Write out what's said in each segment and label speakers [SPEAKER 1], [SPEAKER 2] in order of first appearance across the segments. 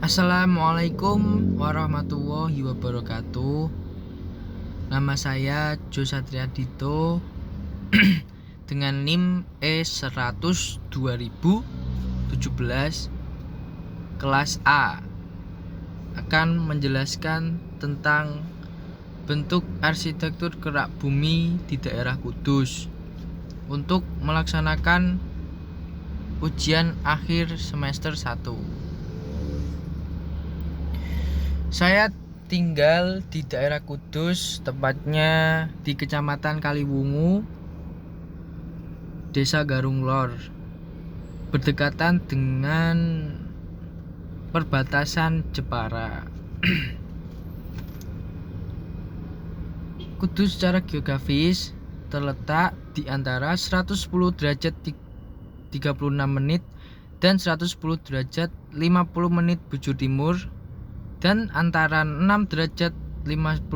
[SPEAKER 1] Assalamualaikum warahmatullahi wabarakatuh. Nama saya Jo Satriadito dengan NIM E100 2017 kelas A akan menjelaskan tentang bentuk arsitektur kerak bumi di daerah Kudus untuk melaksanakan ujian akhir semester 1. Saya tinggal di daerah Kudus, tepatnya di Kecamatan Kaliwungu, Desa Garung Lor, berdekatan dengan perbatasan Jepara. Kudus secara geografis terletak di antara 110 derajat 36 menit dan 110 derajat 50 menit bujur timur, dan antara 6 derajat 51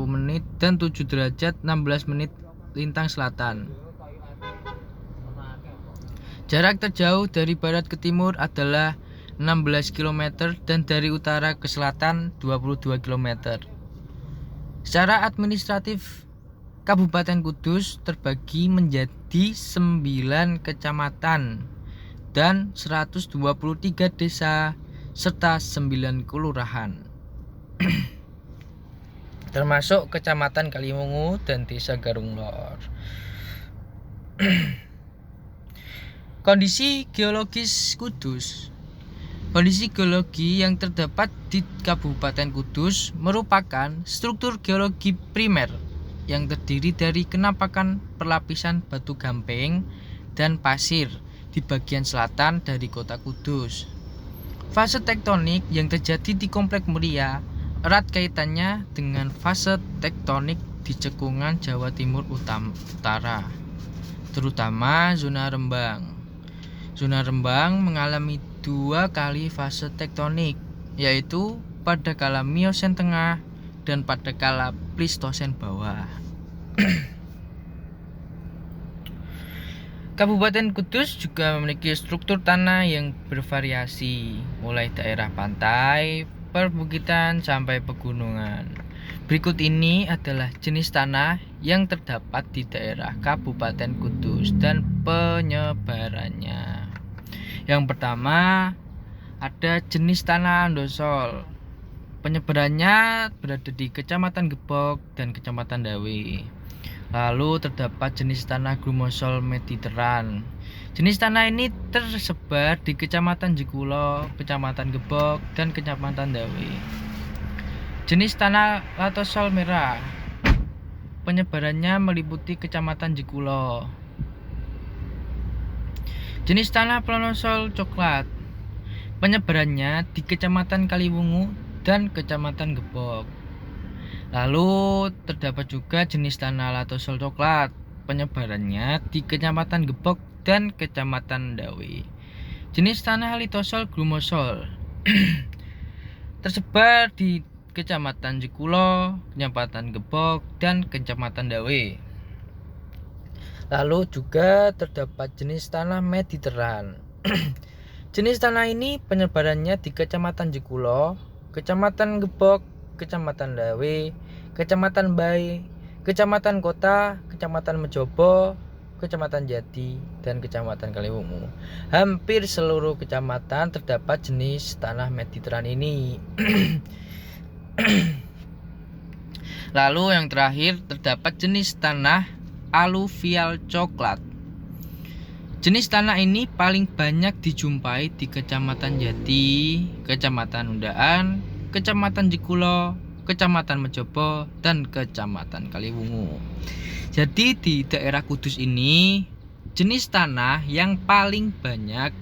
[SPEAKER 1] menit dan 7 derajat 16 menit lintang selatan. Jarak terjauh dari barat ke timur adalah 16 km dan dari utara ke selatan 22 km. Secara administratif, Kabupaten Kudus terbagi menjadi 9 kecamatan dan 123 desa serta 9 kelurahan termasuk Kecamatan Kaliwungu dan Desa Garung Lor. Kondisi geologis Kudus. Kondisi geologi yang terdapat di Kabupaten Kudus merupakan struktur geologi primer yang terdiri dari kenampakan perlapisan batu gamping dan pasir di bagian selatan dari kota Kudus. Fase tektonik yang terjadi di Komplek Muria erat kaitannya dengan fase tektonik di cekungan Jawa Timur Utara, terutama zona Rembang. Zona Rembang mengalami 2 kali fase tektonik, yaitu pada kala Miosen Tengah dan pada kala Plistosen Bawah. Kabupaten Kudus juga memiliki struktur tanah yang bervariasi, mulai daerah pantai, perbukitan, sampai pegunungan. Berikut ini adalah jenis tanah yang terdapat di daerah Kabupaten Kudus dan penyebarannya. Yang pertama, ada jenis tanah andosol. Penyebarannya berada di Kecamatan Gebok dan Kecamatan Dawe. Lalu terdapat jenis tanah grumosol mediteran. Jenis tanah ini tersebar di Kecamatan Jekulo, Kecamatan Gebok, dan Kecamatan Dawe. Jenis tanah latosol merah. Penyebarannya meliputi Kecamatan Jekulo. Jenis tanah planosol coklat. Penyebarannya di Kecamatan Kaliwungu dan Kecamatan Gebok. Lalu terdapat juga jenis tanah latosol coklat. Penyebarannya di Kecamatan Gebok dan Kecamatan Dawe. Jenis tanah litosol grumosol tersebar di Kecamatan Jekulo, Kecamatan Gebok, dan Kecamatan Dawe. Lalu juga terdapat jenis tanah mediteran. Jenis tanah ini penyebarannya di Kecamatan Jekulo, Kecamatan Gebok, Kecamatan Dawe, Kecamatan Bae, Kecamatan Kota, Kecamatan Mejobo, Kecamatan Jati, dan Kecamatan Kaliwungu. Hampir seluruh kecamatan terdapat jenis tanah mediteran ini. Lalu yang terakhir terdapat jenis tanah aluvial coklat. Jenis tanah ini paling banyak dijumpai di Kecamatan Jati, Kecamatan Undaan, Kecamatan Jekulo, Kecamatan Mejobo, dan Kecamatan Kaliwungu. Jadi di daerah Kudus ini jenis tanah yang paling banyak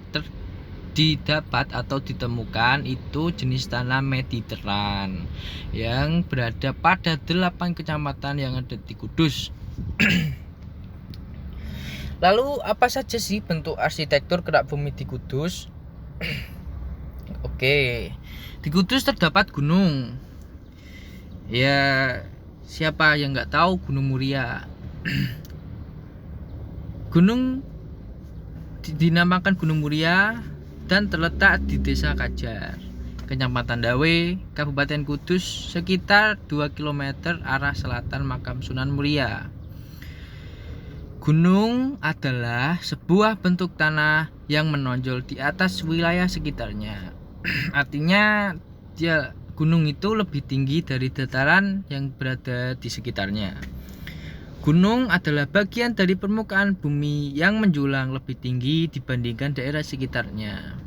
[SPEAKER 1] didapat atau ditemukan itu jenis tanah mediteran yang berada pada 8 kecamatan yang ada di Kudus. Lalu apa saja sih bentuk arsitektur kerak bumi di Kudus? Oke, di Kudus terdapat gunung. Ya, siapa yang nggak tahu Gunung Muria? Gunung dinamakan Gunung Muria dan terletak di Desa Kajar. Kecamatan Dawe, Kabupaten Kudus, sekitar 2 km arah selatan makam Sunan Muria. Gunung adalah sebuah bentuk tanah yang menonjol di atas wilayah sekitarnya. Artinya gunung itu lebih tinggi dari dataran yang berada di sekitarnya. Gunung adalah bagian dari permukaan bumi yang menjulang lebih tinggi dibandingkan daerah sekitarnya.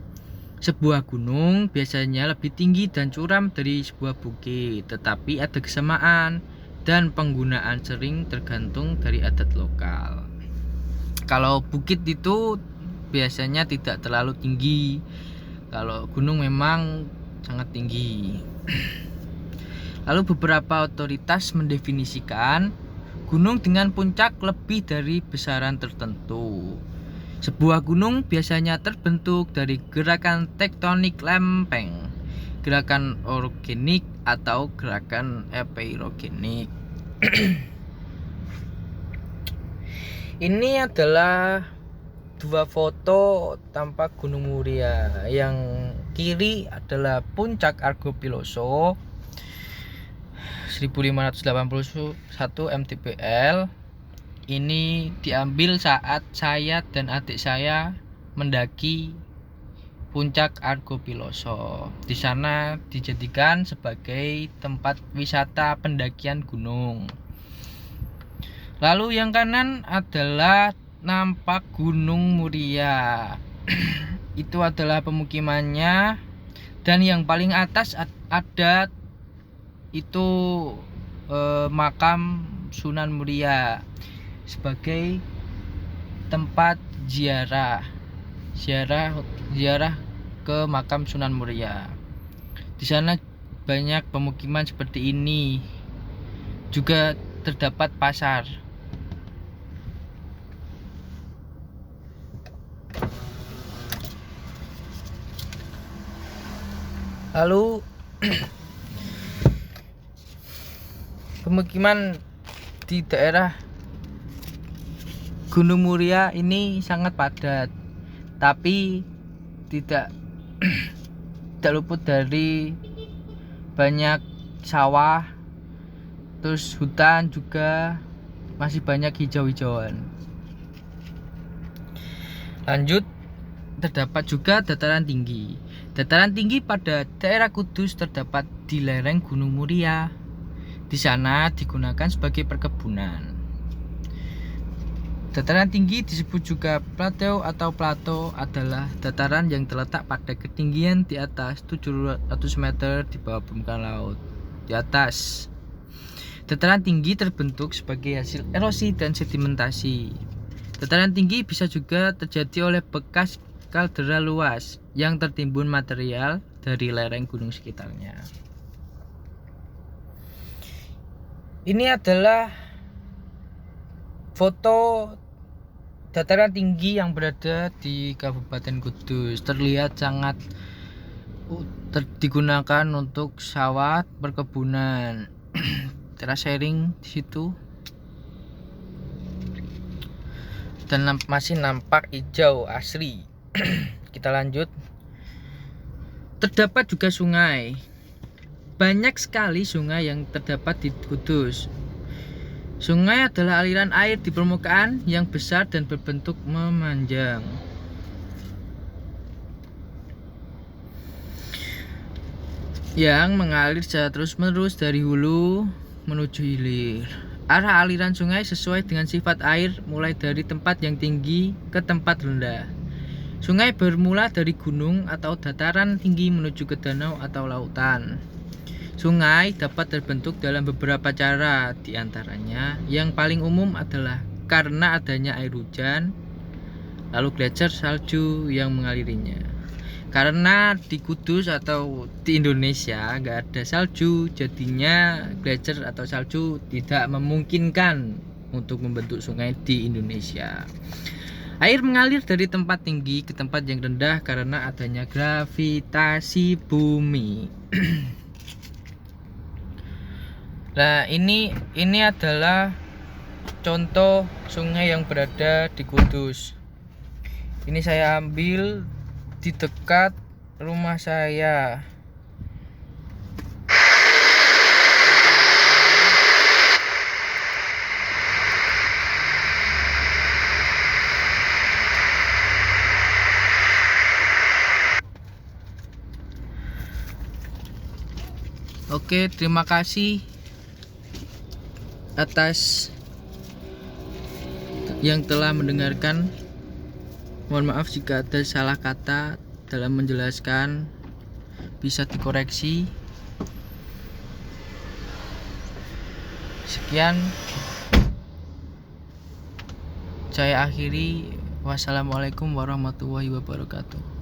[SPEAKER 1] Sebuah gunung biasanya lebih tinggi dan curam dari sebuah bukit, tetapi ada kesamaan dan penggunaan sering tergantung dari adat lokal. Kalau bukit itu biasanya tidak terlalu tinggi, kalau gunung memang sangat tinggi. Lalu beberapa otoritas mendefinisikan gunung dengan puncak lebih dari besaran tertentu. Sebuah gunung biasanya terbentuk dari gerakan tektonik lempeng, gerakan orogenik atau gerakan epeirogenik. Ini adalah dua foto tampak Gunung Muria. Yang kiri adalah puncak Argo Piloso 1581 mdpl. Ini diambil saat saya dan adik saya mendaki puncak Argo Piloso. Di sana dijadikan sebagai tempat wisata pendakian gunung. Lalu yang kanan adalah nampak Gunung Muria. Itu adalah pemukimannya, dan yang paling atas ada itu makam Sunan Muria sebagai tempat ziarah ke makam Sunan Muria. Di sana banyak pemukiman seperti ini. Juga terdapat pasar. Lalu pemukiman di daerah Gunung Muria ini sangat padat, tapi tidak luput dari banyak sawah, terus hutan juga masih banyak hijau-hijauan. Lanjut, terdapat juga dataran tinggi. Dataran tinggi pada daerah Kudus terdapat di lereng Gunung Muria. Di sana digunakan sebagai perkebunan. Dataran tinggi disebut juga plateau atau plato, adalah dataran yang terletak pada ketinggian di atas 700 meter di bawah permukaan laut. Di atas, dataran tinggi terbentuk sebagai hasil erosi dan sedimentasi. Dataran tinggi bisa juga terjadi oleh bekas kaldera luas yang tertimbun material dari lereng gunung sekitarnya. Ini adalah foto dataran tinggi yang berada di Kabupaten Kudus. Terlihat sangat digunakan untuk sawah, perkebunan. Terasering di situ. Dan masih nampak hijau asli. Kita lanjut. Terdapat juga sungai. Banyak sekali sungai yang terdapat di Kudus. Sungai adalah aliran air di permukaan yang besar dan berbentuk memanjang. Yang mengalir secara terus-menerus dari hulu menuju hilir. Arah aliran sungai sesuai dengan sifat air, mulai dari tempat yang tinggi ke tempat rendah. Sungai bermula dari gunung atau dataran tinggi menuju ke danau atau lautan. Sungai dapat terbentuk dalam beberapa cara, di antaranya yang paling umum adalah karena adanya air hujan, lalu gletser salju yang mengalirinya. Karena di Kudus atau di Indonesia nggak ada salju, jadinya gletser atau salju tidak memungkinkan untuk membentuk sungai di Indonesia. Air mengalir dari tempat tinggi ke tempat yang rendah karena adanya gravitasi bumi. Nah, ini adalah contoh sungai yang berada di Kudus. Ini saya ambil di dekat rumah saya. Oke, terima kasih atas yang telah mendengarkan. Mohon maaf jika ada salah kata dalam menjelaskan, bisa dikoreksi. Sekian, saya akhiri. Wassalamualaikum warahmatullahi wabarakatuh.